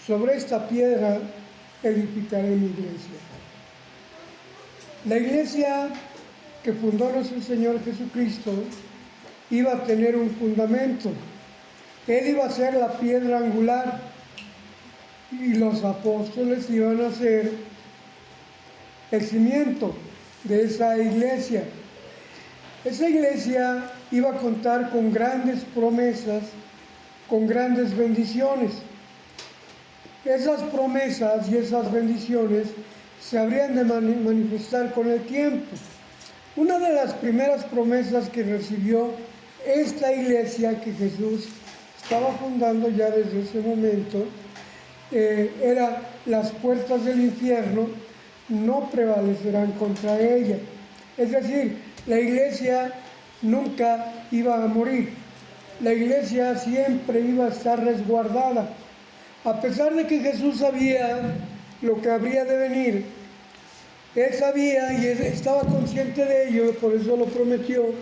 sobre esta piedra edificaré mi iglesia. La iglesia que fundó nuestro Señor Jesucristo iba a tener un fundamento. Él iba a ser la piedra angular y los apóstoles iban a ser el cimiento de esa iglesia. Esa iglesia iba a contar con grandes promesas, con grandes bendiciones. Esas promesas y esas bendiciones se habrían de manifestar con el tiempo. Una de las primeras promesas que recibió esta iglesia que Jesús estaba fundando ya desde ese momento era: las puertas del infierno no prevalecerán contra ella. Es decir, la iglesia nunca iba a morir. La iglesia siempre iba a estar resguardada. A pesar de que Jesús sabía lo que habría de venir, Él sabía y él estaba consciente de ello, por eso lo prometió,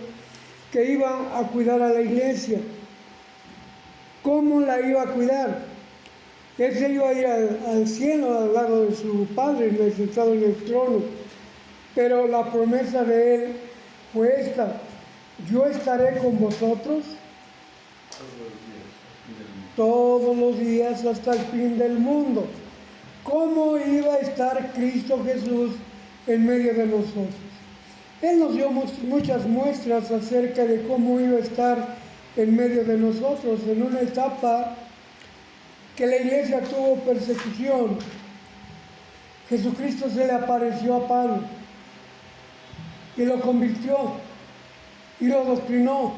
que iba a cuidar a la iglesia. ¿Cómo la iba a cuidar? Él se iba a ir al cielo al lado de su Padre, sentado en el trono. Pero la promesa de Él fue esta: yo estaré con vosotros todos los días hasta el fin del mundo. ¿Cómo iba a estar Cristo Jesús en medio de nosotros? Él nos dio muchas muestras acerca de cómo iba a estar en medio de nosotros en una etapa que la iglesia tuvo persecución. Jesucristo se le apareció a Pablo y lo convirtió y lo doctrinó,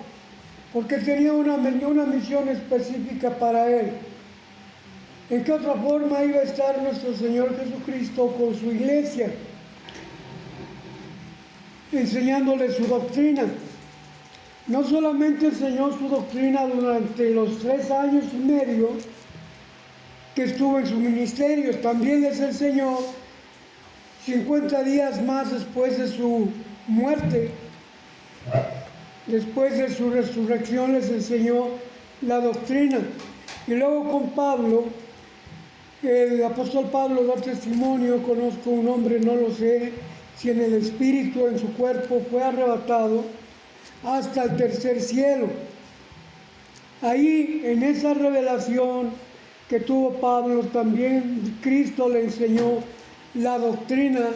porque tenía una misión específica para él. ¿En qué otra forma iba a estar nuestro Señor Jesucristo con su iglesia? Enseñándole su doctrina. No solamente enseñó su doctrina durante los 3 años y medio que estuvo en su ministerio, también les enseñó 50 días más después de su muerte. Después de su resurrección les enseñó la doctrina. Y luego con Pablo, el apóstol Pablo da testimonio: conozco un hombre, no lo sé si en el espíritu o en su cuerpo, fue arrebatado hasta el tercer cielo. Ahí, en esa revelación que tuvo Pablo, también Cristo le enseñó la doctrina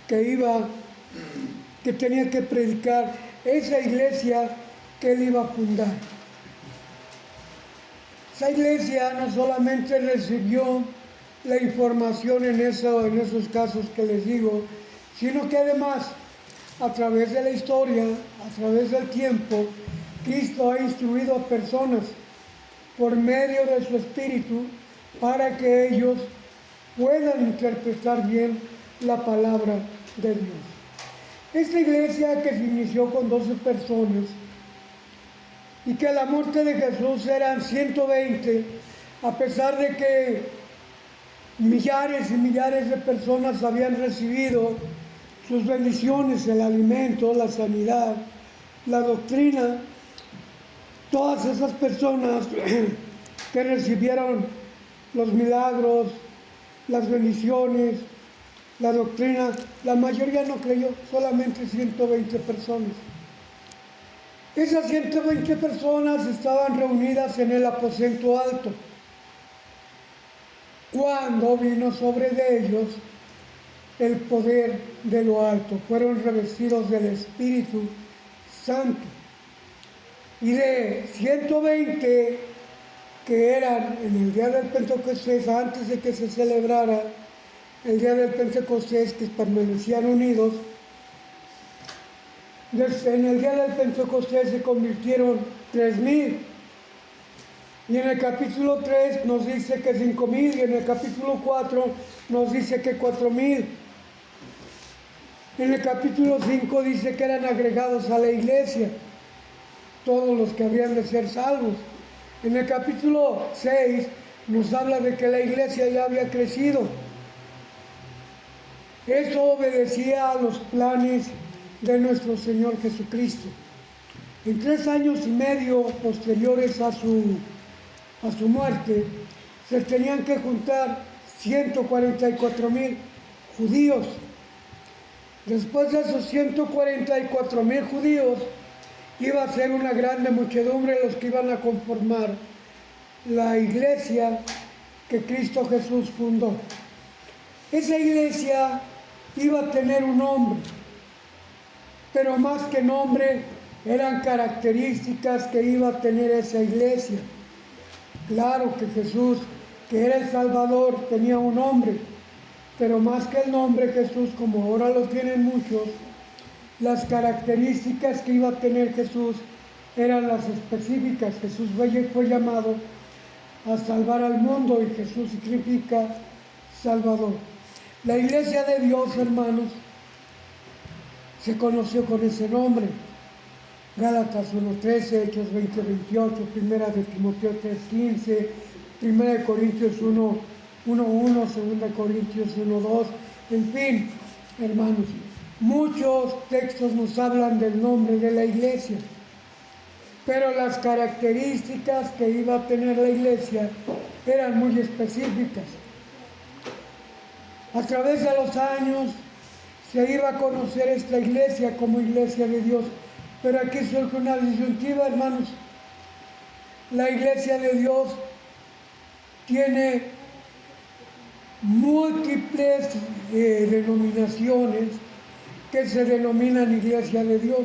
que tenía que predicar esa iglesia que él iba a fundar. Esa iglesia no solamente recibió la información en esos casos que les digo, sino que además, a través de la historia, a través del tiempo, Cristo ha instruido a personas por medio de su Espíritu para que ellos puedan interpretar bien la palabra de Dios. Esta iglesia, que se inició con 12 personas y que a la muerte de Jesús eran 120, a pesar de que millares y millares de personas habían recibido sus bendiciones, el alimento, la sanidad, la doctrina, todas esas personas que recibieron los milagros, las bendiciones, la doctrina, la mayoría no creyó, solamente 120 personas. Esas 120 personas estaban reunidas en el aposento alto, cuando vino sobre de ellos el poder de lo alto. Fueron revestidos del Espíritu Santo. Y de 120 que eran en el día del Pentecostés, antes de que se celebrara el día del Pentecostés, que permanecían unidos, en el día del Pentecostés se convirtieron 3,000. Y en el capítulo 3 nos dice que 5,000, y en el capítulo 4 nos dice que 4,000. En el capítulo 5 dice que eran agregados a la iglesia, todos los que habían de ser salvos. En el capítulo 6 nos habla de que la iglesia ya había crecido. Eso obedecía a los planes de nuestro Señor Jesucristo. En 3 años y medio posteriores a su muerte, se tenían que juntar 144,000 judíos. Después de esos 144,000 judíos, iba a ser una grande muchedumbre los que iban a conformar la iglesia que Cristo Jesús fundó. Esa iglesia iba a tener un nombre, pero más que nombre, eran características que iba a tener esa iglesia. Claro que Jesús, que era el Salvador, tenía un nombre, pero más que el nombre Jesús, como ahora lo tienen muchos, las características que iba a tener Jesús eran las específicas. Jesús fue llamado a salvar al mundo y Jesús significa Salvador. La iglesia de Dios, hermanos, se conoció con ese nombre. Gálatas 1:13, Hechos 20:28, Primera de Timoteo 3:15, Primera de Corintios 1:1, Segunda de Corintios 1:2, en fin, hermanos, muchos textos nos hablan del nombre de la iglesia, pero las características que iba a tener la iglesia eran muy específicas. A través de los años se iba a conocer esta iglesia como iglesia de Dios. Pero aquí surge una disyuntiva, hermanos. La iglesia de Dios tiene múltiples denominaciones que se denominan iglesia de Dios.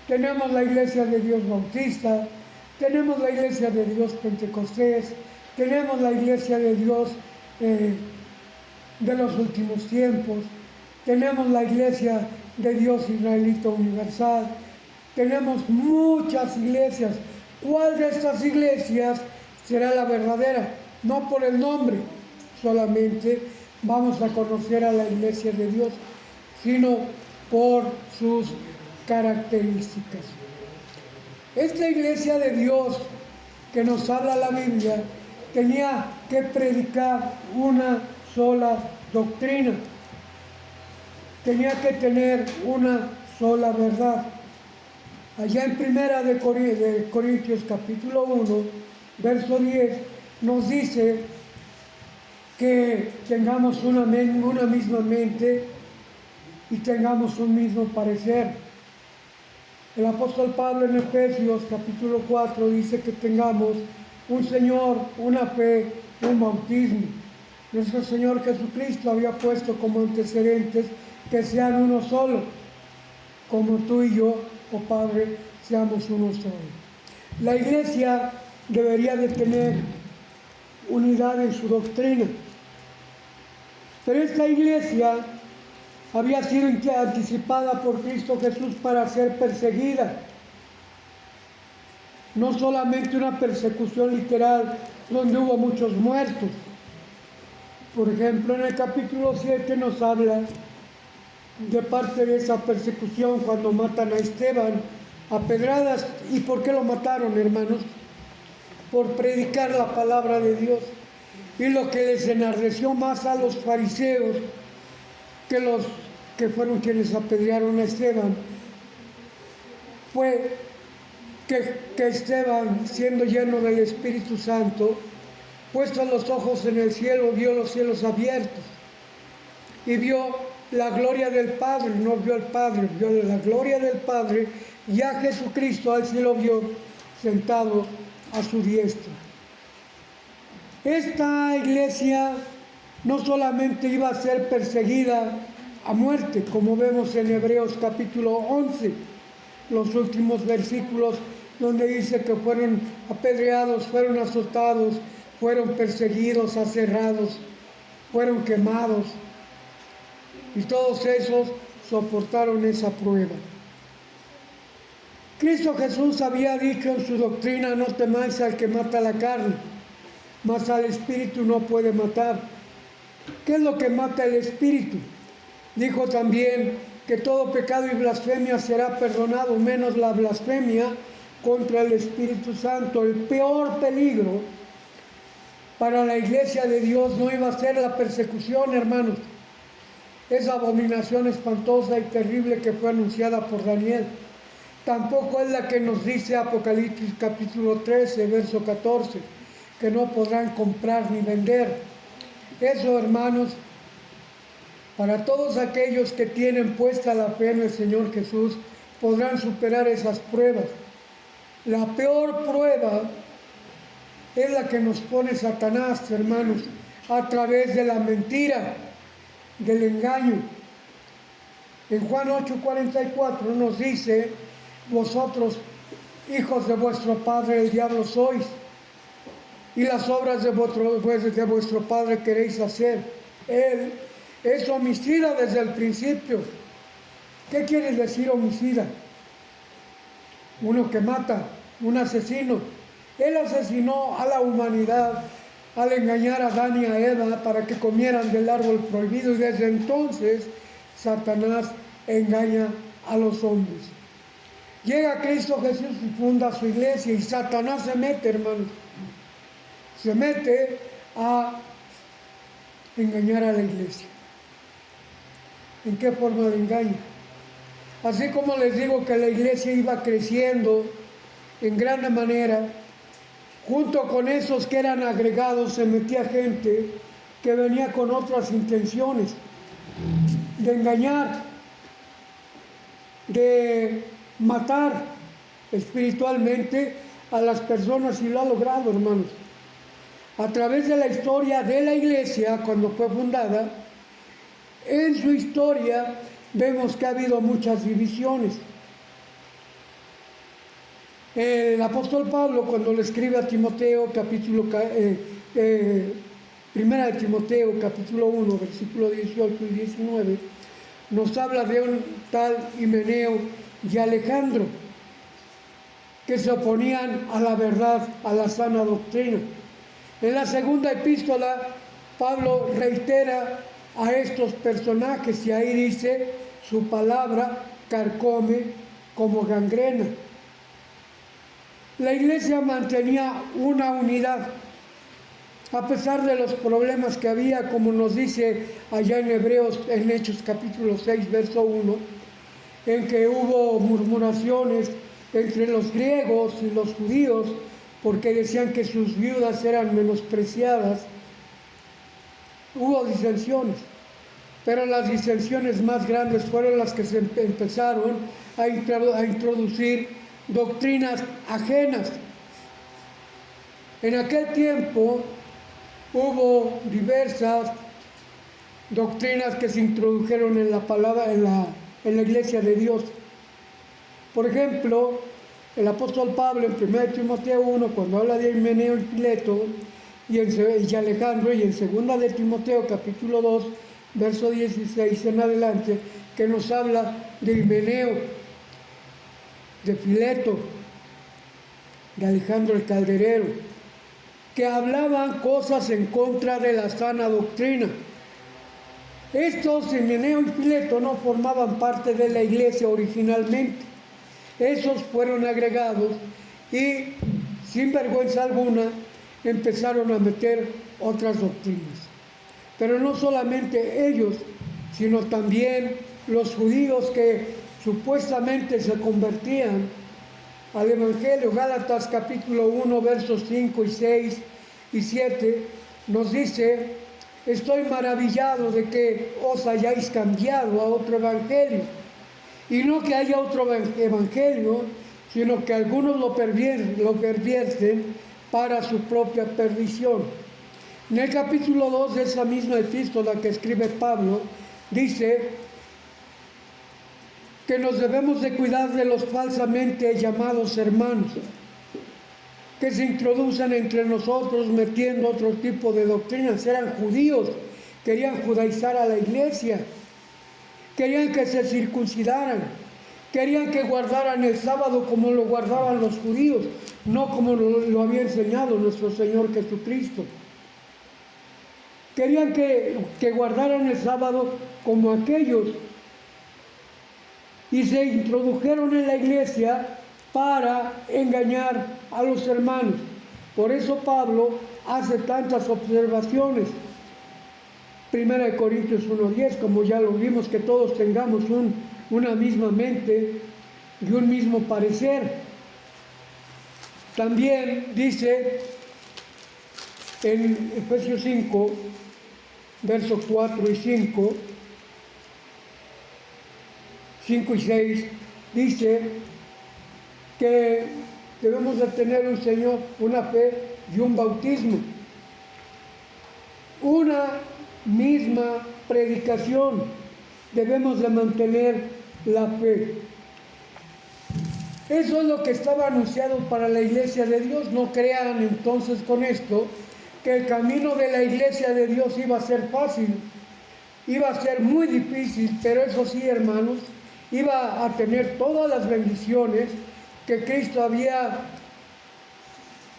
Tenemos la iglesia de Dios bautista, tenemos la iglesia de Dios pentecostés, tenemos la iglesia de Dios de los últimos tiempos, tenemos la iglesia de Dios israelita universal. Tenemos muchas iglesias. ¿Cuál de estas iglesias será la verdadera? No por el nombre solamente vamos a conocer a la iglesia de Dios, sino por sus características. Esta iglesia de Dios que nos habla la Biblia tenía que predicar una sola doctrina. Tenía que tener una sola verdad. Allá en Primera de Corintios capítulo 1, verso 10, nos dice que tengamos una misma mente y tengamos un mismo parecer. El apóstol Pablo en Efesios capítulo 4 dice que tengamos un Señor, una fe, un bautismo. Nuestro Señor Jesucristo había puesto como antecedentes que sean uno solo, como tú y yo, oh Padre, seamos uno solo. La iglesia debería de tener unidad en su doctrina. Pero esta iglesia había sido anticipada por Cristo Jesús para ser perseguida. No solamente una persecución literal donde hubo muchos muertos. Por ejemplo, en el capítulo 7 nos habla de parte de esa persecución cuando matan a Esteban a pedradas. ¿Y por qué lo mataron, hermanos? Por predicar la palabra de Dios. Y lo que les enardeció más a los fariseos, que fueron quienes apedrearon a Esteban, fue que Esteban, siendo lleno del Espíritu Santo, puestos los ojos en el cielo, vio los cielos abiertos y vio la gloria del Padre. No vio al Padre, vio la gloria del Padre, y a Jesucristo, al cielo vio sentado a su diestra. Esta iglesia no solamente iba a ser perseguida a muerte, como vemos en Hebreos capítulo 11, los últimos versículos, donde dice que fueron apedreados, fueron azotados, fueron perseguidos, aserrados, fueron quemados, y todos esos soportaron esa prueba. Cristo Jesús había dicho en su doctrina: no temáis al que mata la carne, mas al espíritu no puede matar. ¿Qué es lo que mata el espíritu? Dijo también que todo pecado y blasfemia será perdonado, menos la blasfemia contra el Espíritu Santo. El peor peligro para la iglesia de Dios no iba a ser la persecución, hermanos, esa abominación espantosa y terrible que fue anunciada por Daniel. Tampoco es la que nos dice Apocalipsis capítulo 13, verso 14, que no podrán comprar ni vender. Eso, hermanos, para todos aquellos que tienen puesta la fe en el Señor Jesús, podrán superar esas pruebas. La peor prueba es la que nos pone Satanás, hermanos, a través de la mentira, del engaño. En Juan 8:44 nos dice: vosotros, hijos de vuestro padre el diablo sois, y las obras de vuestro padre queréis hacer. Él es homicida desde el principio. ¿Qué quiere decir homicida? Uno que mata, un asesino. Él asesinó a la humanidad al engañar a Adán y a Eva para que comieran del árbol prohibido, y desde entonces Satanás engaña a los hombres. Llega Cristo Jesús y funda su iglesia, y Satanás se mete, hermanos. Se mete a engañar a la iglesia. ¿En qué forma de engaño? Así como les digo que la iglesia iba creciendo en grande manera, junto con esos que eran agregados se metía gente que venía con otras intenciones, de engañar, de matar espiritualmente a las personas, y lo ha logrado, hermanos. A través de la historia de la iglesia, cuando fue fundada, en su historia vemos que ha habido muchas divisiones. El apóstol Pablo, cuando le escribe a Timoteo, primera de Timoteo, capítulo 1, versículo 18 y 19, nos habla de un tal Himeneo y Alejandro, que se oponían a la verdad, a la sana doctrina. En la segunda epístola, Pablo reitera a estos personajes, y ahí dice: su palabra carcome como gangrena. La iglesia mantenía una unidad, a pesar de los problemas que había, como nos dice allá en Hebreos, en Hechos capítulo 6, verso 1, en que hubo murmuraciones entre los griegos y los judíos, porque decían que sus viudas eran menospreciadas. Hubo disensiones, pero las disensiones más grandes fueron las que se empezaron a introducir doctrinas ajenas. En aquel tiempo hubo diversas doctrinas que se introdujeron en la palabra, en la iglesia de Dios. Por ejemplo, el apóstol Pablo en 1 Timoteo 1, cuando habla de Himeneo y Fileto y Alejandro, y en 2 de Timoteo capítulo 2, verso 16 en adelante, que nos habla de Himeneo, de Fileto, de Alejandro el Calderero, que hablaban cosas en contra de la sana doctrina. Estos, Himeneo y Fileto, no formaban parte de la iglesia originalmente. Esos fueron agregados y, sin vergüenza alguna, empezaron a meter otras doctrinas. Pero no solamente ellos, sino también los judíos que supuestamente se convertían al Evangelio. Gálatas capítulo 1, versos 5 y 6 y 7 nos dice: estoy maravillado de que os hayáis cambiado a otro evangelio. Y no que haya otro evangelio, sino que algunos lo pervierten para su propia perdición. En el capítulo 2 de esa misma epístola que escribe Pablo, dice que nos debemos de cuidar de los falsamente llamados hermanos, que se introducen entre nosotros metiendo otro tipo de doctrinas. Eran judíos, querían judaizar a la iglesia, querían que se circuncidaran, querían que guardaran el sábado como lo guardaban los judíos, no como lo había enseñado nuestro Señor Jesucristo. Querían que guardaran el sábado como aquellos, y se introdujeron en la iglesia para engañar a los hermanos. Por eso Pablo hace tantas observaciones. 1 Corintios 1:10, como ya lo vimos, que todos tengamos una misma mente y un mismo parecer. También dice En Efesios 5, versos 4 y 5, 5 y 6, dice que debemos de tener un Señor, una fe y un bautismo. Una misma predicación. Debemos de mantener la fe. Eso es lo que estaba anunciado para la iglesia de Dios. No crean entonces con esto que el camino de la iglesia de Dios iba a ser fácil. Iba a ser muy difícil, pero eso sí, hermanos, iba a tener todas las bendiciones que Cristo había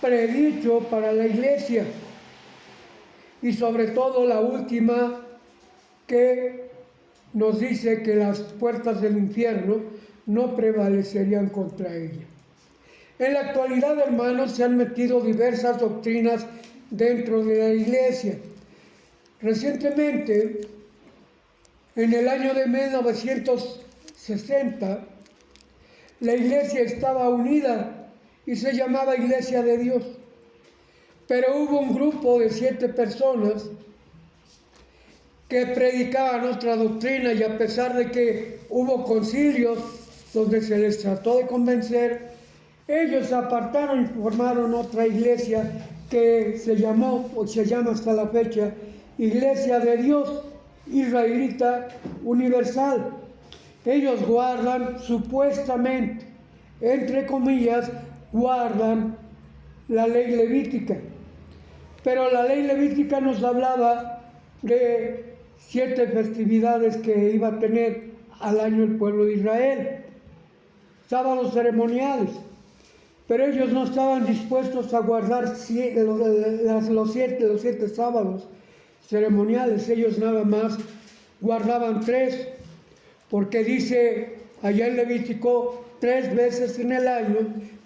predicho para la iglesia. Y sobre todo la última, que nos dice que las puertas del infierno no prevalecerían contra ella. En la actualidad, hermanos, se han metido diversas doctrinas dentro de la iglesia. Recientemente, en el año de 1960, la iglesia estaba unida y se llamaba Iglesia de Dios. Pero hubo un grupo de 7 personas que predicaban otra doctrina, y a pesar de que hubo concilios donde se les trató de convencer, ellos se apartaron y formaron otra iglesia que se llamó, o se llama hasta la fecha, Iglesia de Dios Israelita Universal. Ellos guardan, supuestamente, entre comillas, guardan la ley levítica. Pero la ley levítica nos hablaba de 7 festividades que iba a tener al año el pueblo de Israel, sábados ceremoniales, pero ellos no estaban dispuestos a guardar los 7 sábados ceremoniales. Ellos nada más guardaban 3, porque dice allá en Levítico, 3 veces en el año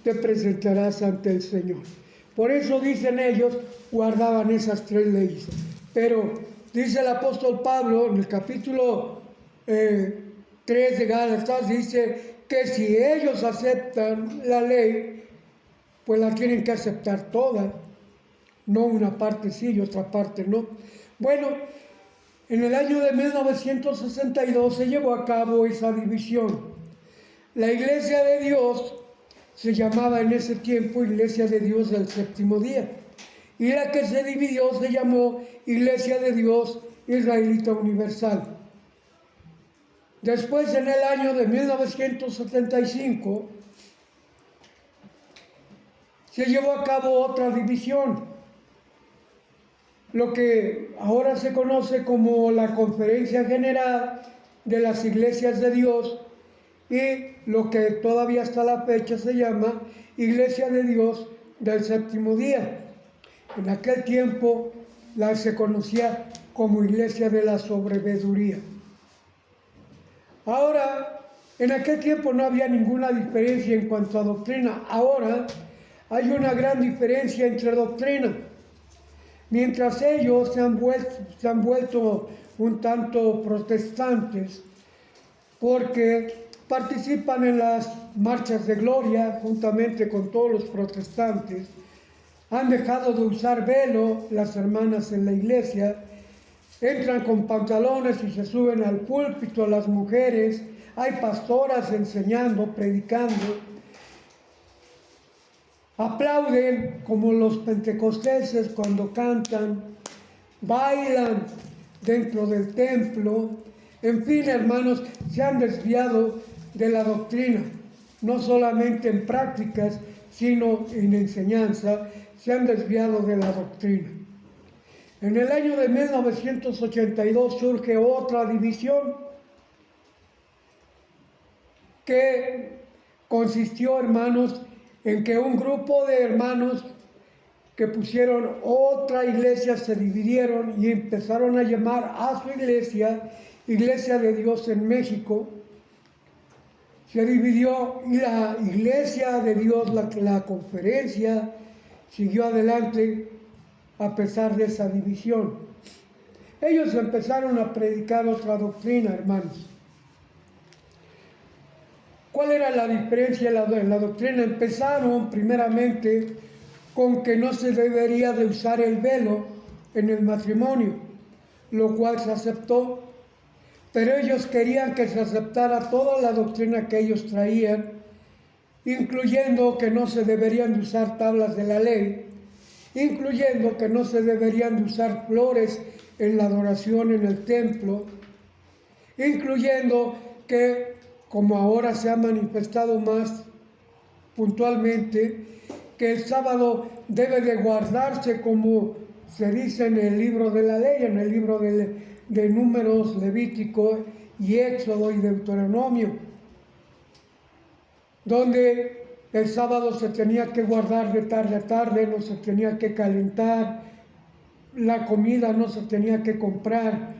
te presentarás ante el Señor. Por eso dicen ellos, guardaban esas 3 leyes. Pero dice el apóstol Pablo en el capítulo 3 de Gálatas, dice que si ellos aceptan la ley, pues la tienen que aceptar toda, no una parte sí y otra parte no. Bueno, en el año de 1962 se llevó a cabo esa división. La Iglesia de Dios se llamaba en ese tiempo Iglesia de Dios del Séptimo Día, y la que se dividió se llamó Iglesia de Dios Israelita Universal. Después, en el año de 1975, se llevó a cabo otra división, lo que ahora se conoce como la Conferencia General de las Iglesias de Dios, y lo que todavía hasta la fecha se llama Iglesia de Dios del Séptimo Día. En aquel tiempo se conocía como Iglesia de la Sobreveeduría. Ahora, en aquel tiempo no había ninguna diferencia en cuanto a doctrina. Ahora hay una gran diferencia entre doctrina. Mientras ellos se han vuelto un tanto protestantes, porque participan en las marchas de gloria juntamente con todos los protestantes, han dejado de usar velo las hermanas en la iglesia, entran con pantalones y se suben al púlpito las mujeres, hay pastoras enseñando, predicando, aplauden como los pentecosteses cuando cantan, bailan dentro del templo. En fin, hermanos, se han desviado de la doctrina, no solamente en prácticas, sino en enseñanza, se han desviado de la doctrina. En el año de 1982 surge otra división que consistió, hermanos, en que un grupo de hermanos que pusieron otra iglesia se dividieron y empezaron a llamar a su iglesia Iglesia de Dios en México. Se dividió y la Iglesia de Dios, la conferencia, siguió adelante a pesar de esa división. Ellos empezaron a predicar otra doctrina, hermanos. ¿Cuál era la diferencia en la doctrina? Empezaron primeramente con que no se debería de usar el velo en el matrimonio, lo cual se aceptó, pero ellos querían que se aceptara toda la doctrina que ellos traían, incluyendo que no se deberían de usar tablas de la ley, incluyendo que no se deberían de usar flores en la adoración en el templo, incluyendo que, como ahora se ha manifestado más puntualmente, que el sábado debe de guardarse como se dice en el libro de la ley, en el libro de Números, Levítico y Éxodo y Deuteronomio, donde el sábado se tenía que guardar de tarde a tarde, no se tenía que calentar, la comida no se tenía que comprar,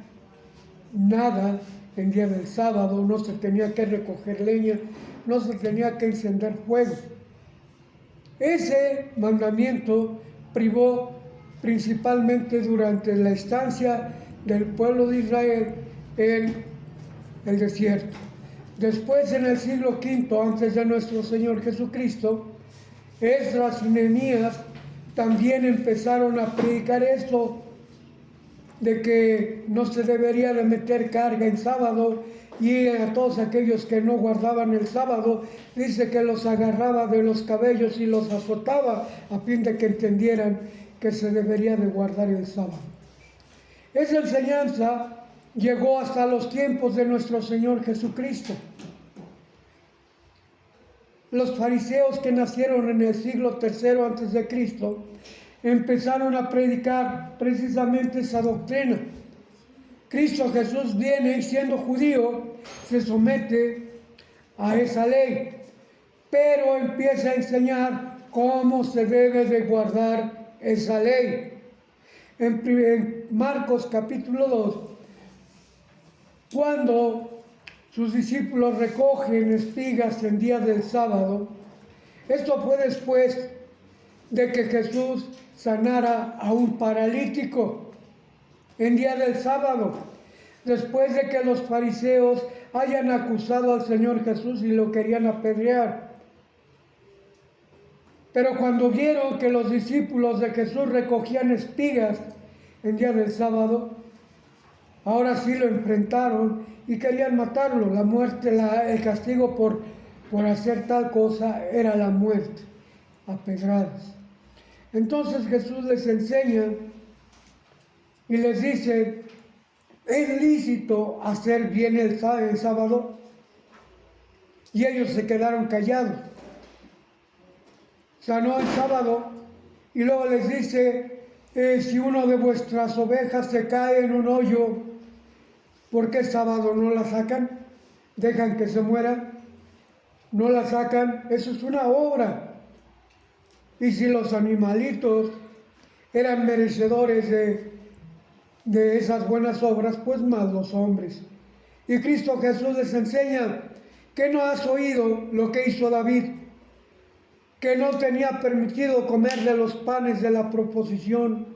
nada en día del sábado, no se tenía que recoger leña, no se tenía que encender fuego. Ese mandamiento privó principalmente durante la estancia del pueblo de Israel en el desierto. Después, en el siglo V, antes de nuestro Señor Jesucristo, Esdras y Nehemías también empezaron a predicar esto, de que no se debería de meter carga en sábado, y a todos aquellos que no guardaban el sábado, dice que los agarraba de los cabellos y los azotaba a fin de que entendieran que se debería de guardar el sábado. Esa enseñanza llegó hasta los tiempos de nuestro Señor Jesucristo. Los fariseos que nacieron en el siglo III antes de Cristo empezaron a predicar precisamente esa doctrina. Cristo Jesús viene y siendo judío se somete a esa ley, pero empieza a enseñar cómo se debe de guardar esa ley. En Marcos capítulo 2, cuando sus discípulos recogen espigas en día del sábado, esto fue después de que Jesús sanara a un paralítico en día del sábado, después de que los fariseos hayan acusado al Señor Jesús y lo querían apedrear. Pero cuando vieron que los discípulos de Jesús recogían espigas en día del sábado, ahora sí lo enfrentaron y querían matarlo. La muerte, el castigo por hacer tal cosa era la muerte, a pedradas. Entonces Jesús les enseña y les dice: ¿es lícito hacer bien el sábado? Y ellos se quedaron callados. Sanó el sábado y luego les dice: si uno de vuestras ovejas se cae en un hoyo, ¿por qué sábado no la sacan? ¿Dejan que se muera? ¿No la sacan? Eso es una obra. Y si los animalitos eran merecedores de esas buenas obras, pues más los hombres. Y Cristo Jesús les enseña: ¿que no has oído lo que hizo David? Que no tenía permitido comer de los panes de la proposición,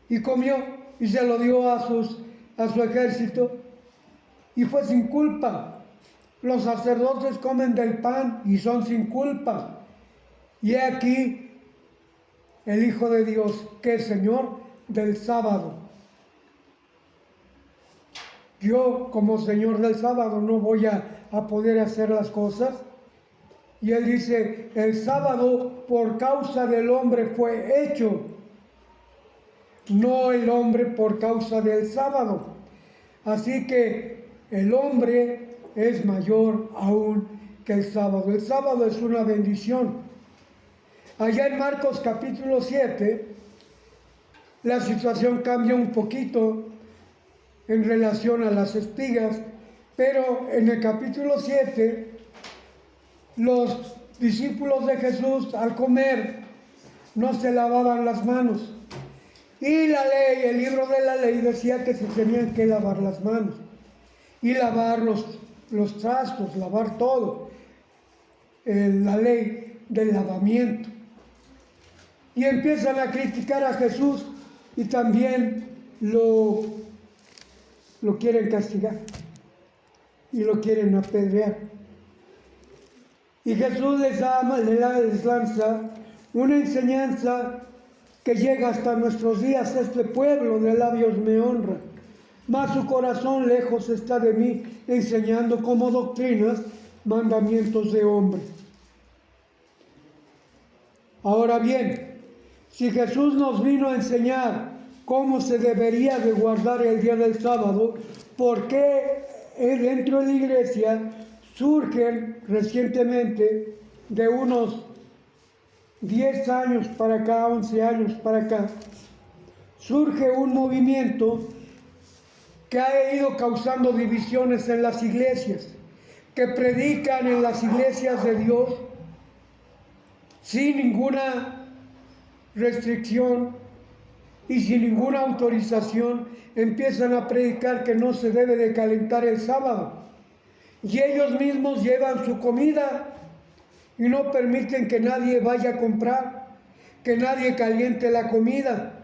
y comió y se lo dio a su ejército, y fue sin culpa. Los sacerdotes comen del pan y son sin culpa. Y he aquí el Hijo de Dios, que es Señor del sábado. Yo, como Señor del sábado, no voy a poder hacer las cosas. Y Él dice: el sábado por causa del hombre fue hecho, no el hombre por causa del sábado. Así que el hombre es mayor aún que el sábado. El sábado es una bendición. Allá en Marcos capítulo 7, la situación cambia un poquito en relación a las espigas, pero en el capítulo 7, los discípulos de Jesús al comer no se lavaban las manos. Y la ley, el libro de la ley decía que se tenían que lavar las manos y lavar los trastos, lavar todo. La ley del lavamiento. Y empiezan a criticar a Jesús y también lo quieren castigar y lo quieren apedrear. Y Jesús les lanza una enseñanza que llega hasta nuestros días. Este pueblo de labios me honra, mas su corazón lejos está de mí, enseñando como doctrinas mandamientos de hombre. Ahora bien, si Jesús nos vino a enseñar cómo se debería de guardar el día del sábado, ¿por qué dentro de la iglesia surgen recientemente, de unos 10 años para acá, 11 años para acá, surge un movimiento que ha ido causando divisiones en las iglesias, que predican en las iglesias de Dios sin ninguna restricción y sin ninguna autorización, empiezan a predicar que no se debe de calentar el sábado. Y ellos mismos llevan su comida y no permiten que nadie vaya a comprar, que nadie caliente la comida.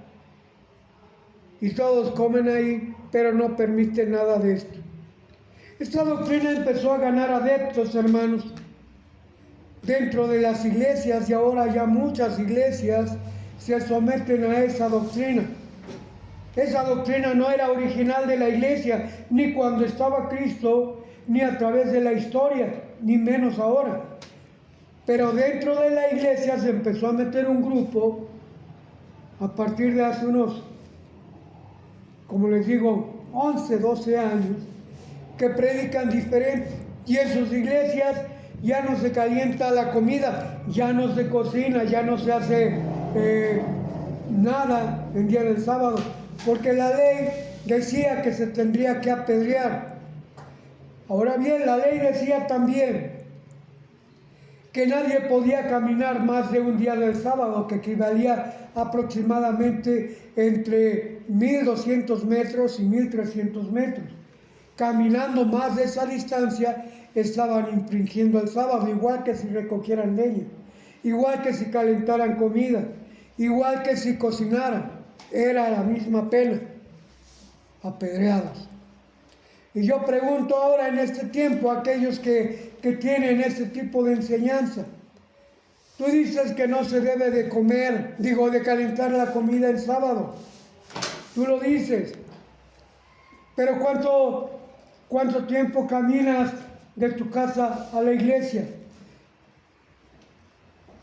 Y todos comen ahí, pero no permiten nada de esto. Esta doctrina empezó a ganar adeptos, hermanos, dentro de las iglesias, y ahora ya muchas iglesias se someten a esa doctrina. Esa doctrina no era original de la iglesia, ni cuando estaba Cristo, ni a través de la historia, ni menos ahora. Pero dentro de la iglesia se empezó a meter un grupo, a partir de hace unos, como les digo, 11, 12 años, que predican diferente. Y en sus iglesias ya no se calienta la comida, ya no se cocina, ya no se hace nada en día del sábado, porque la ley decía que se tendría que apedrear. Ahora bien, la ley decía también que nadie podía caminar más de un día del sábado, que equivalía aproximadamente entre 1200 metros y 1300 metros. Caminando más de esa distancia estaban infringiendo el sábado, igual que si recogieran leña, igual que si calentaran comida, igual que si cocinaran. Era la misma pena, apedreados. Y yo pregunto ahora en este tiempo a aquellos que tienen este tipo de enseñanza. Tú dices que no se debe de comer, de calentar la comida el sábado. Tú lo dices. Pero ¿cuánto tiempo caminas de tu casa a la iglesia?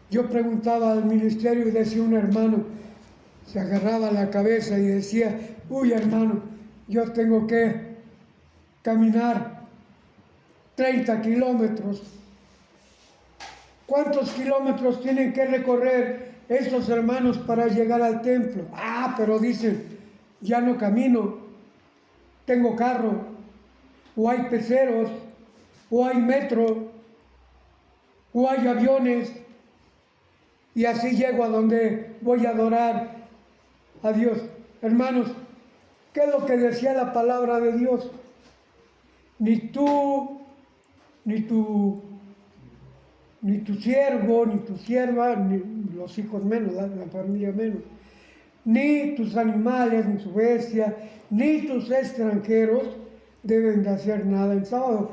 Yo preguntaba al ministerio y decía un hermano, se agarraba la cabeza y decía, uy hermano, yo tengo que caminar 30 kilómetros. ¿Cuántos kilómetros tienen que recorrer estos hermanos para llegar al templo? Pero dicen, ya no camino, tengo carro, o hay peceros, o hay metro, o hay aviones, y así llego a donde voy a adorar a Dios. Hermanos, ¿qué es lo que decía la palabra de Dios? Ni tú, ni tu siervo, ni tu sierva, ni los hijos menos, la familia menos, ni tus animales, ni tu bestia, ni tus extranjeros deben de hacer nada el sábado.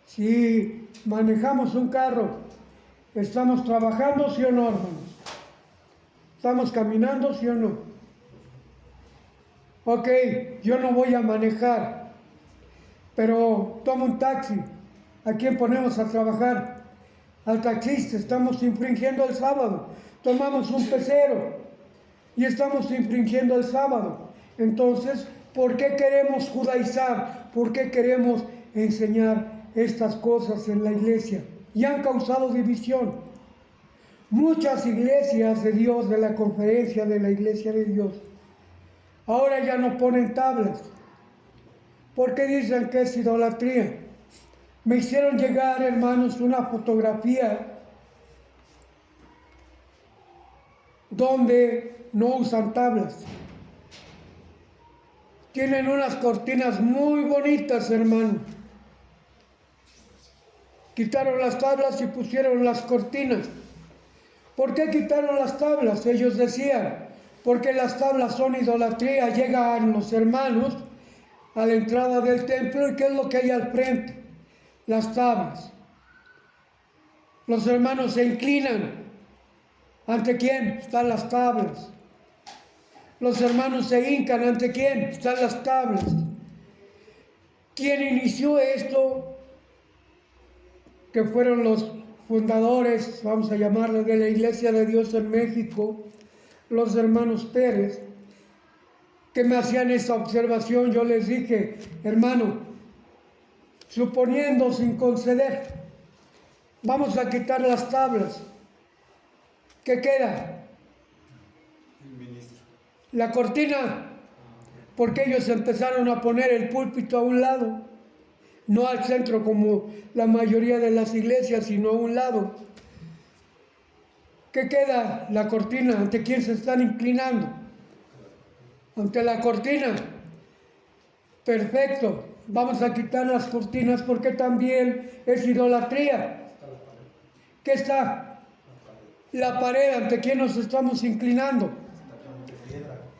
Si manejamos un carro, ¿estamos trabajando, sí o no, hermanos? ¿Estamos caminando, sí o no? Ok, yo no voy a manejar, pero tomo un taxi. ¿A quién ponemos a trabajar? Al taxista. Estamos infringiendo el sábado. Tomamos un pecero y estamos infringiendo el sábado. Entonces, ¿por qué queremos judaizar? ¿Por qué queremos enseñar estas cosas en la iglesia? Y han causado división. Muchas iglesias de Dios, de la conferencia de la iglesia de Dios, ahora ya no ponen tablas, porque dicen que es idolatría. Me hicieron llegar, hermanos, una fotografía donde no usan tablas. Tienen unas cortinas muy bonitas, hermano. Quitaron las tablas y pusieron las cortinas. ¿Por qué quitaron las tablas? Ellos decían, porque las tablas son idolatría. Llegan los hermanos a la entrada del templo y ¿qué es lo que hay al frente? Las tablas. Los hermanos se inclinan ¿Ante quién? Están las tablas. Los hermanos se hincan. ¿Ante quién? Están las tablas. ¿Quién inició esto? Que fueron los fundadores, vamos a llamarle, de la Iglesia de Dios en México, los hermanos Pérez, que me hacían esa observación. Yo les dije, hermano, suponiendo sin conceder, vamos a quitar las tablas. ¿Qué queda? El ministro. La cortina, porque ellos empezaron a poner el púlpito a un lado, no al centro como la mayoría de las iglesias, sino a un lado. ¿Qué queda? La cortina. ¿Ante quién se están inclinando? Ante la cortina. Perfecto. Vamos a quitar las cortinas porque también es idolatría. ¿Qué está? La pared. ¿Ante quién nos estamos inclinando?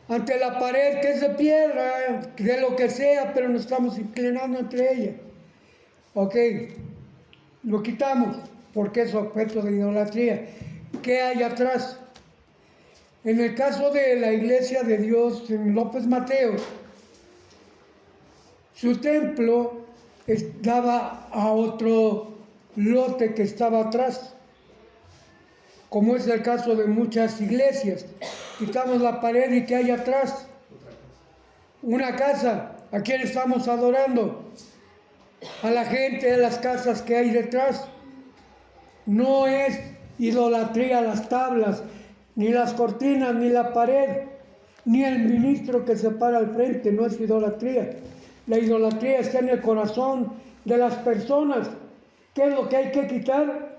Ante la pared, que es de piedra, de lo que sea, pero nos estamos inclinando entre ella. Ok, lo quitamos porque es objeto de idolatría. ¿Qué hay atrás? En el caso de la Iglesia de Dios en López Mateos, su templo daba a otro lote que estaba atrás, como es el caso de muchas iglesias. Quitamos la pared y ¿qué hay atrás? Una casa. ¿A quién estamos adorando? A la gente de las casas que hay detrás. No es idolatría las tablas, ni las cortinas, ni la pared, ni el ministro que se para al frente. No es idolatría. La idolatría está en el corazón de las personas. ¿Qué es lo que hay que quitar?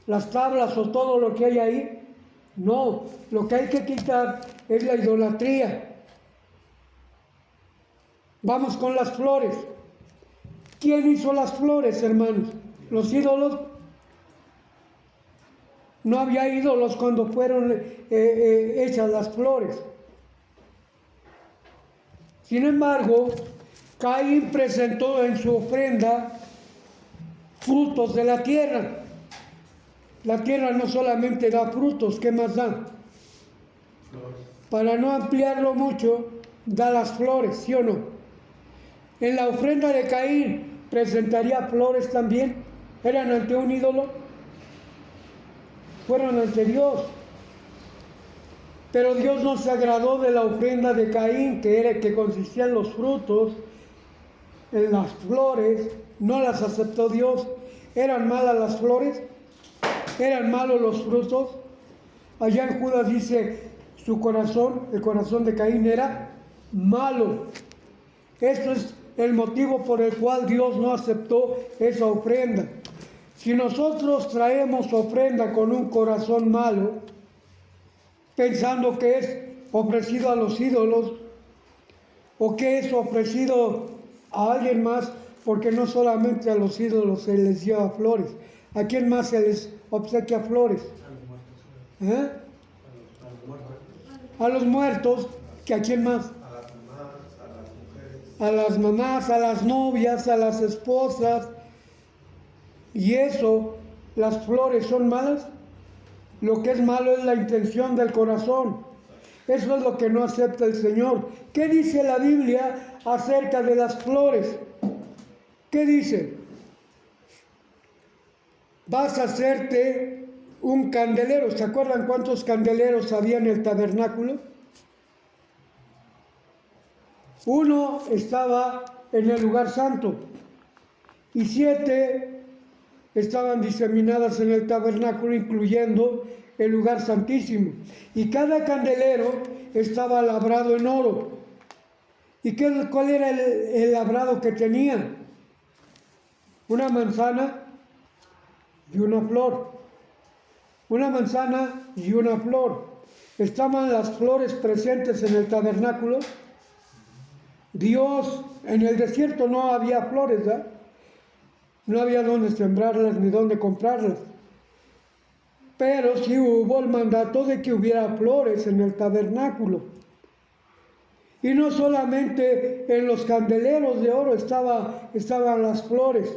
¿Las tablas o todo lo que hay ahí? No, lo que hay que quitar es la idolatría. Vamos con las flores. ¿Quién hizo las flores, hermanos? ¿Los ídolos? No había ídolos cuando fueron hechas las flores. Sin embargo, Caín presentó en su ofrenda frutos de la tierra. La tierra no solamente da frutos, ¿qué más da? Para no ampliarlo mucho, da las flores, ¿sí o no? En la ofrenda de Caín presentaría flores también. ¿Eran ante un ídolo? Fueron ante Dios. Pero Dios no se agradó de la ofrenda de Caín, que consistía en los frutos, en las flores. No las aceptó Dios. ¿Eran malas las flores? ¿Eran malos los frutos? Allá en Judas dice, su corazón, el corazón de Caín era malo. Esto es el motivo por el cual Dios no aceptó esa ofrenda. Si nosotros traemos ofrenda con un corazón malo, pensando que es ofrecido a los ídolos, o que es ofrecido a alguien más, porque no solamente a los ídolos se les lleva flores. ¿A quién más se les obsequia flores? ¿Eh? A los muertos. ¿Que a quién más? A las mamás, a las novias, a las esposas. Y eso, las flores son malas. Lo que es malo es la intención del corazón. Eso es lo que no acepta el Señor. ¿Qué dice la Biblia acerca de las flores? ¿Qué dice? Vas a hacerte un candelero. ¿Se acuerdan cuántos candeleros había en el tabernáculo? Uno estaba en el lugar santo y 7 estaban diseminadas en el tabernáculo, incluyendo el lugar santísimo. Y cada candelero estaba labrado en oro. ¿Y cuál era el labrado que tenía? Una manzana y una flor. Una manzana y una flor. ¿Estaban las flores presentes en el tabernáculo? Dios, en el desierto no había flores, ¿verdad? No había dónde sembrarlas ni dónde comprarlas. Pero sí hubo el mandato de que hubiera flores en el tabernáculo. Y no solamente en los candeleros de oro estaban las flores.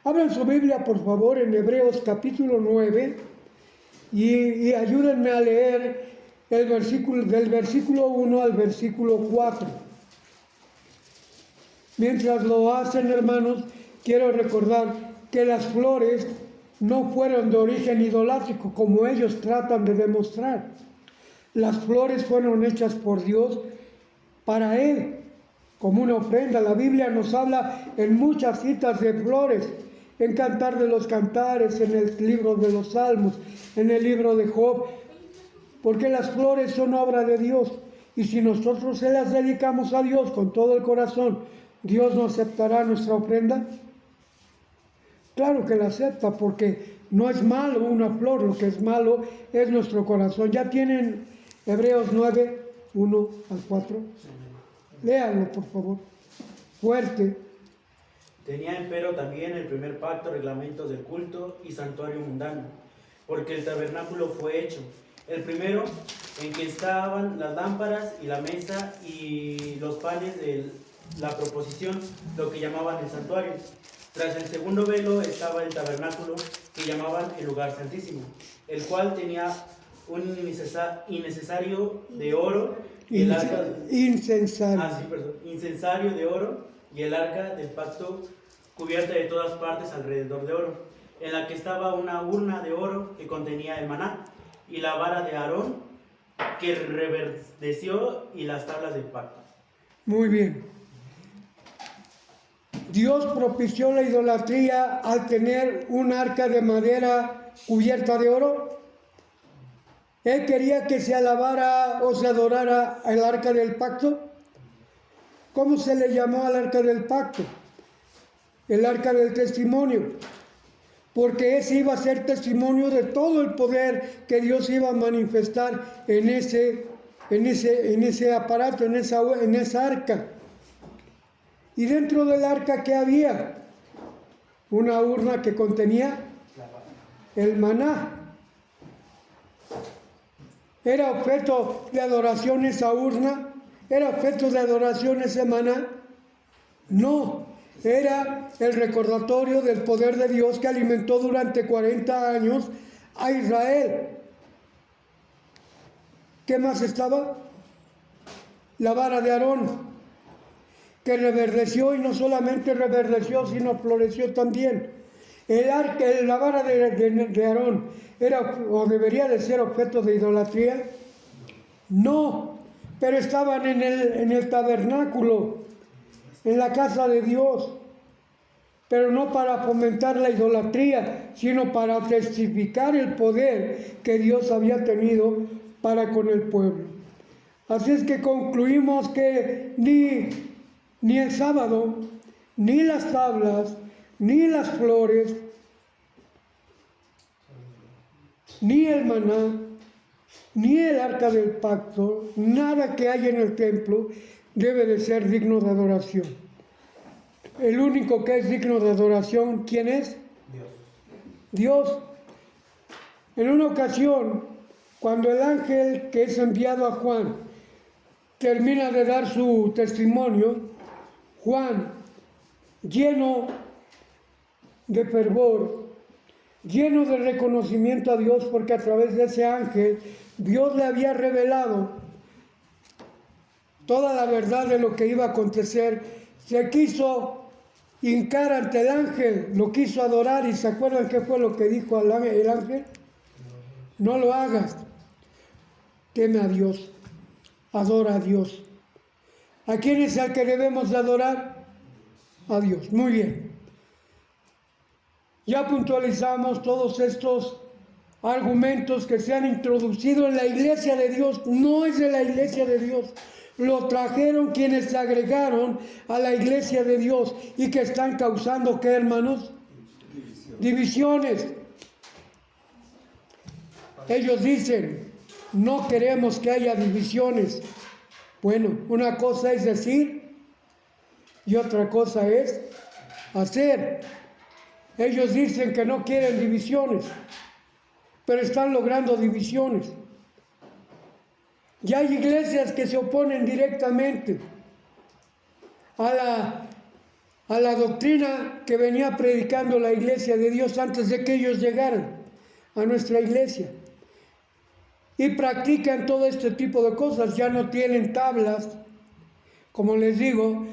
Abran su Biblia, por favor, en Hebreos capítulo 9. y ayúdenme a leer el versículo, del versículo 1 al versículo 4. Mientras lo hacen, hermanos, quiero recordar que las flores no fueron de origen idolátrico, como ellos tratan de demostrar. Las flores fueron hechas por Dios para Él, como una ofrenda. La Biblia nos habla en muchas citas de flores, en Cantar de los Cantares, en el libro de los Salmos, en el libro de Job, porque las flores son obra de Dios. Y si nosotros se las dedicamos a Dios con todo el corazón, ¿Dios no aceptará nuestra ofrenda? Claro que la acepta, porque no es malo una flor, lo que es malo es nuestro corazón. ¿Ya tienen Hebreos 9, 1 al 4? Léanlo, por favor. Fuerte. Tenía empero también el primer pacto reglamentos del culto y santuario mundano, porque el tabernáculo fue hecho. El primero, en que estaban las lámparas y la mesa y los panes de la proposición, lo que llamaban el santuario. Tras el segundo velo estaba el tabernáculo, que llamaban el lugar santísimo, el cual tenía un incensario de oro y el arca incensario de oro y el arca del pacto cubierta de todas partes alrededor de oro, en la que estaba una urna de oro que contenía el maná y la vara de Aarón que reverdeció y las tablas del pacto. Muy bien. Dios propició la idolatría al tener un arca de madera cubierta de oro. Él quería que se alabara o se adorara el arca del pacto. ¿Cómo se le llamó al arca del pacto? El arca del testimonio. Porque ese iba a ser testimonio de todo el poder que Dios iba a manifestar en ese aparato, en esa arca. Y dentro del arca, ¿qué había? Una urna que contenía el maná. ¿Era objeto de adoración esa urna? ¿Era objeto de adoración ese maná? No, era el recordatorio del poder de Dios que alimentó durante 40 años a Israel. ¿Qué más estaba? La vara de Aarón, que reverdeció, y no solamente reverdeció, sino floreció también. La vara de Aarón era o debería de ser objeto de idolatría. No, pero estaban en el tabernáculo, en la casa de Dios, pero no para fomentar la idolatría, sino para testificar el poder que Dios había tenido para con el pueblo. Así es que concluimos que ni el sábado, ni las tablas, ni las flores, ni el maná, ni el arca del pacto, nada que haya en el templo debe de ser digno de adoración. El único que es digno de adoración, ¿quién es? Dios. En una ocasión, cuando el ángel que es enviado a Juan termina de dar su testimonio, Juan, lleno de fervor, lleno de reconocimiento a Dios, porque a través de ese ángel Dios le había revelado toda la verdad de lo que iba a acontecer, se quiso hincar ante el ángel, lo quiso adorar, y ¿se acuerdan qué fue lo que dijo el ángel? No lo hagas, teme a Dios, adora a Dios. ¿A quién es el que debemos de adorar? A Dios. Muy bien. Ya puntualizamos todos estos argumentos que se han introducido en la iglesia de Dios. No es de la iglesia de Dios. Lo trajeron quienes se agregaron a la iglesia de Dios y que están causando, ¿qué, hermanos? Divisiones. Ellos dicen, no queremos que haya divisiones. Bueno, una cosa es decir y otra cosa es hacer. Ellos dicen que no quieren divisiones, pero están logrando divisiones. Ya hay iglesias que se oponen directamente a la doctrina que venía predicando la iglesia de Dios antes de que ellos llegaran a nuestra iglesia. y practican todo este tipo de cosas. Ya no tienen tablas, como les digo.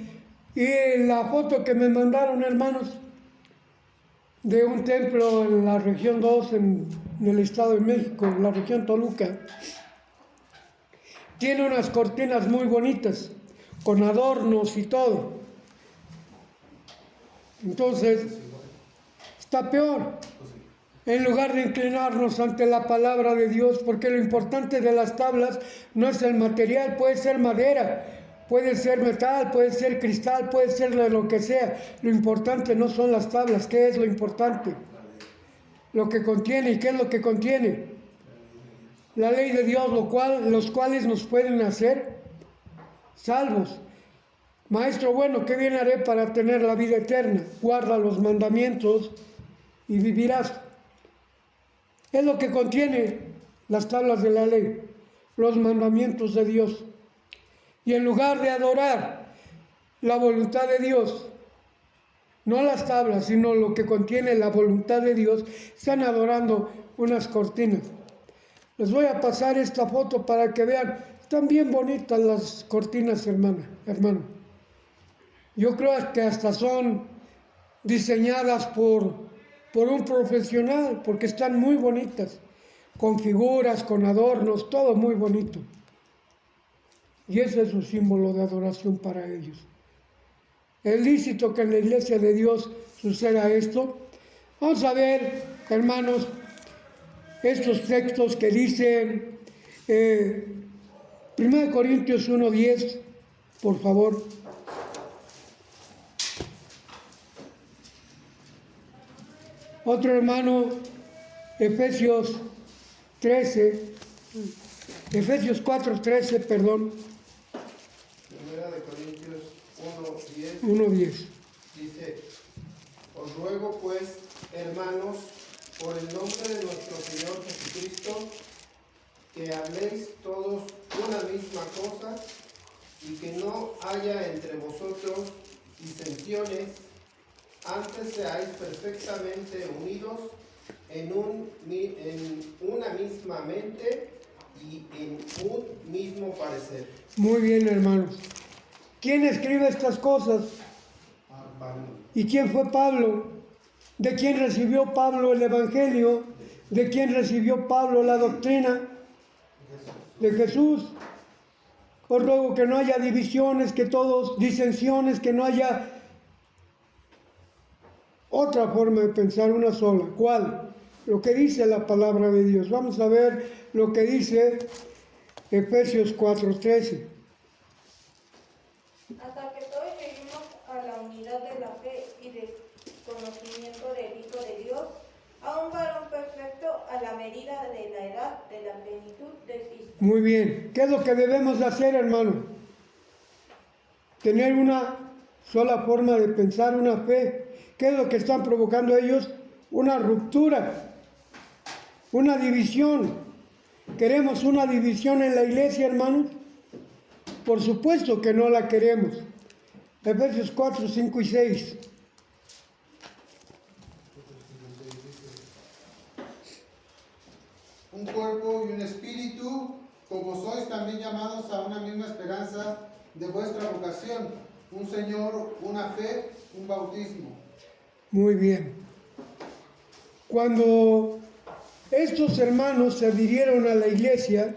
Y la foto que me mandaron, hermanos, de un templo en la región 2, en el Estado de México, en la región Toluca, tiene unas cortinas muy bonitas, con adornos y todo. Entonces, está peor. En lugar de inclinarnos ante la palabra de Dios, porque lo importante de las tablas no es el material, puede ser madera, puede ser metal, puede ser cristal, puede ser de lo que sea. Lo importante no son las tablas. ¿Qué es lo importante? Lo que contiene. ¿Y qué es lo que contiene? La ley de Dios, los cuales nos pueden hacer salvos. Maestro, bueno, ¿qué bien haré para tener la vida eterna? Guarda los mandamientos y vivirás. Es lo que contiene las tablas de la ley, los mandamientos de Dios. Y en lugar de adorar la voluntad de Dios, no las tablas, sino lo que contiene la voluntad de Dios, están adorando unas cortinas. Les voy a pasar esta foto para que vean. Están bien bonitas las cortinas, hermano. Yo creo que hasta son diseñadas por un profesional, porque están muy bonitas, con figuras, con adornos, todo muy bonito. Y ese es su símbolo de adoración para ellos. ¿Es lícito que en la iglesia de Dios suceda esto? Vamos a ver, hermanos, estos textos que dicen 1 Corintios 1:10, por favor. Otro hermano, Efesios 4:13, perdón. Primera de Corintios 1:10. 1:10. Dice: os ruego pues, hermanos, por el nombre de nuestro Señor Jesucristo, que habléis todos una misma cosa y que no haya entre vosotros disensiones, antes seáis perfectamente unidos en una misma mente y en un mismo parecer. Muy bien, hermanos. ¿Quién escribe estas cosas? ¿Y quién fue Pablo? ¿De quién recibió Pablo el Evangelio? ¿De quién recibió Pablo la doctrina? De Jesús. Os ruego que no haya divisiones, disensiones, que no haya otra forma de pensar, una sola. ¿Cuál? Lo que dice la palabra de Dios. Vamos a ver lo que dice Efesios 4:13. Hasta que todos lleguemos a la unidad de la fe y del conocimiento del Hijo de Dios, a un varón perfecto a la medida de la edad de la plenitud de Cristo. Muy bien. ¿Qué es lo que debemos de hacer, hermano? Tener una sola forma de pensar, una fe. ¿Qué es lo que están provocando ellos? Una ruptura, una división. ¿Queremos una división en la iglesia, hermanos? Por supuesto que no la queremos. Efesios 4, 5 y 6. Un cuerpo y un espíritu, como sois también llamados a una misma esperanza de vuestra vocación, un Señor, una fe, un bautismo. Muy bien. Cuando estos hermanos se adhirieron a la iglesia,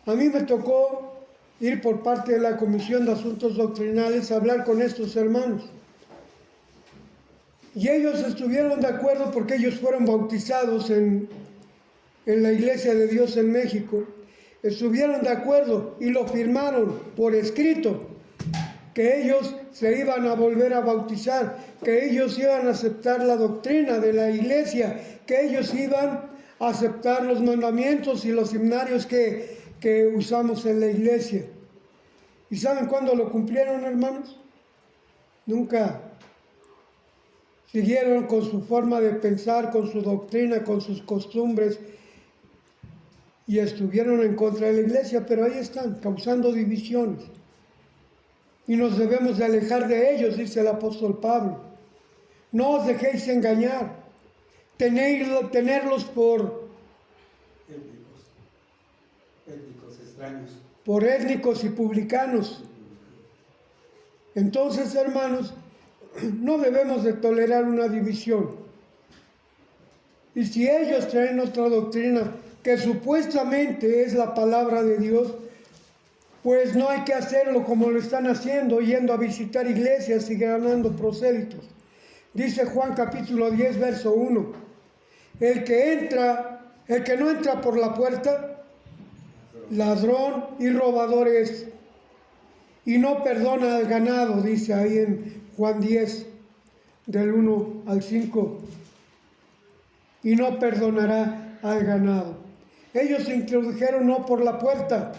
a mí me tocó ir por parte de la Comisión de Asuntos Doctrinales a hablar con estos hermanos. Y ellos estuvieron de acuerdo porque ellos fueron bautizados en la Iglesia de Dios en México. Estuvieron de acuerdo y lo firmaron por escrito, que ellos se iban a volver a bautizar, que ellos iban a aceptar la doctrina de la iglesia, que ellos iban a aceptar los mandamientos y los himnarios que usamos en la iglesia. ¿Y saben cuándo lo cumplieron, hermanos? Nunca. Siguieron con su forma de pensar, con su doctrina, con sus costumbres, y estuvieron en contra de la iglesia, pero ahí están, causando divisiones. Y nos debemos de alejar de ellos, dice el apóstol Pablo. No os dejéis engañar, tenerlos por extraños. por étnicos y publicanos. Entonces, hermanos, no debemos de tolerar una división. Y si ellos traen otra doctrina que supuestamente es la palabra de Dios, pues no hay que hacerlo como lo están haciendo, yendo a visitar iglesias y ganando prosélitos. Dice Juan capítulo 10, verso 1, el que no entra por la puerta, ladrón y robador es, y no perdona al ganado, dice ahí en Juan 10, del 1 al 5, y no perdonará al ganado. Ellos se introdujeron no por la puerta.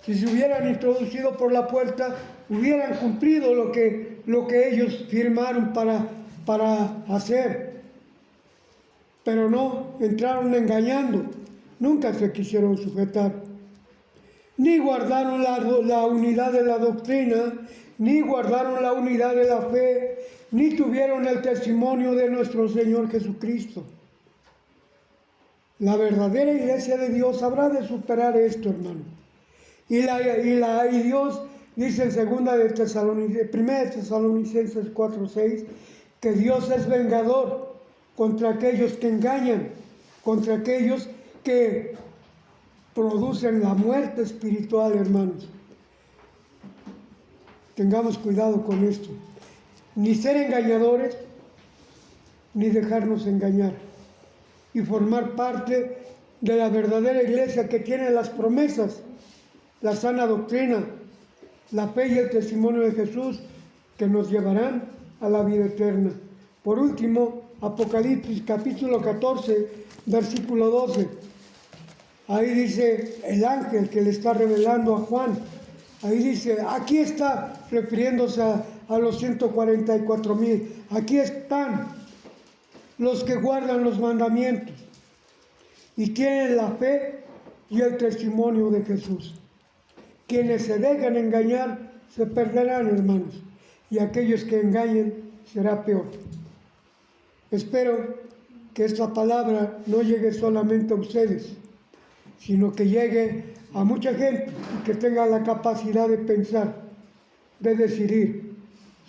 Si se hubieran introducido por la puerta, hubieran cumplido lo que ellos firmaron para hacer. Pero no, entraron engañando. Nunca se quisieron sujetar. Ni guardaron la unidad de la doctrina, ni guardaron la unidad de la fe, ni tuvieron el testimonio de nuestro Señor Jesucristo. La verdadera iglesia de Dios habrá de superar esto, hermano. Y Dios dice en 1 Tesalonicenses 4:6 que Dios es vengador contra aquellos que engañan, contra aquellos que producen la muerte espiritual, hermanos. Tengamos cuidado con esto. Ni ser engañadores, ni dejarnos engañar. Y formar parte de la verdadera iglesia que tiene las promesas, la sana doctrina, la fe y el testimonio de Jesús que nos llevarán a la vida eterna. Por último, Apocalipsis capítulo 14, versículo 12. Ahí dice el ángel que le está revelando a Juan. Ahí dice, aquí está, refiriéndose a los 144,000. Aquí están los que guardan los mandamientos y tienen la fe y el testimonio de Jesús. Quienes se dejan engañar se perderán, hermanos, y aquellos que engañen será peor. Espero que esta palabra no llegue solamente a ustedes, sino que llegue a mucha gente y que tenga la capacidad de pensar, de decidir,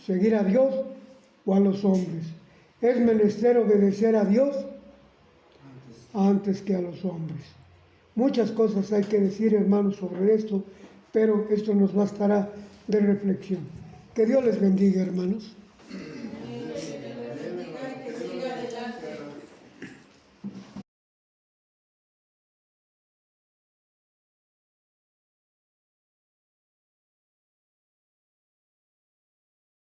seguir a Dios o a los hombres. Es menester obedecer a Dios antes que a los hombres. Muchas cosas hay que decir, hermanos, sobre esto, pero esto nos bastará de reflexión. Que Dios les bendiga, hermanos.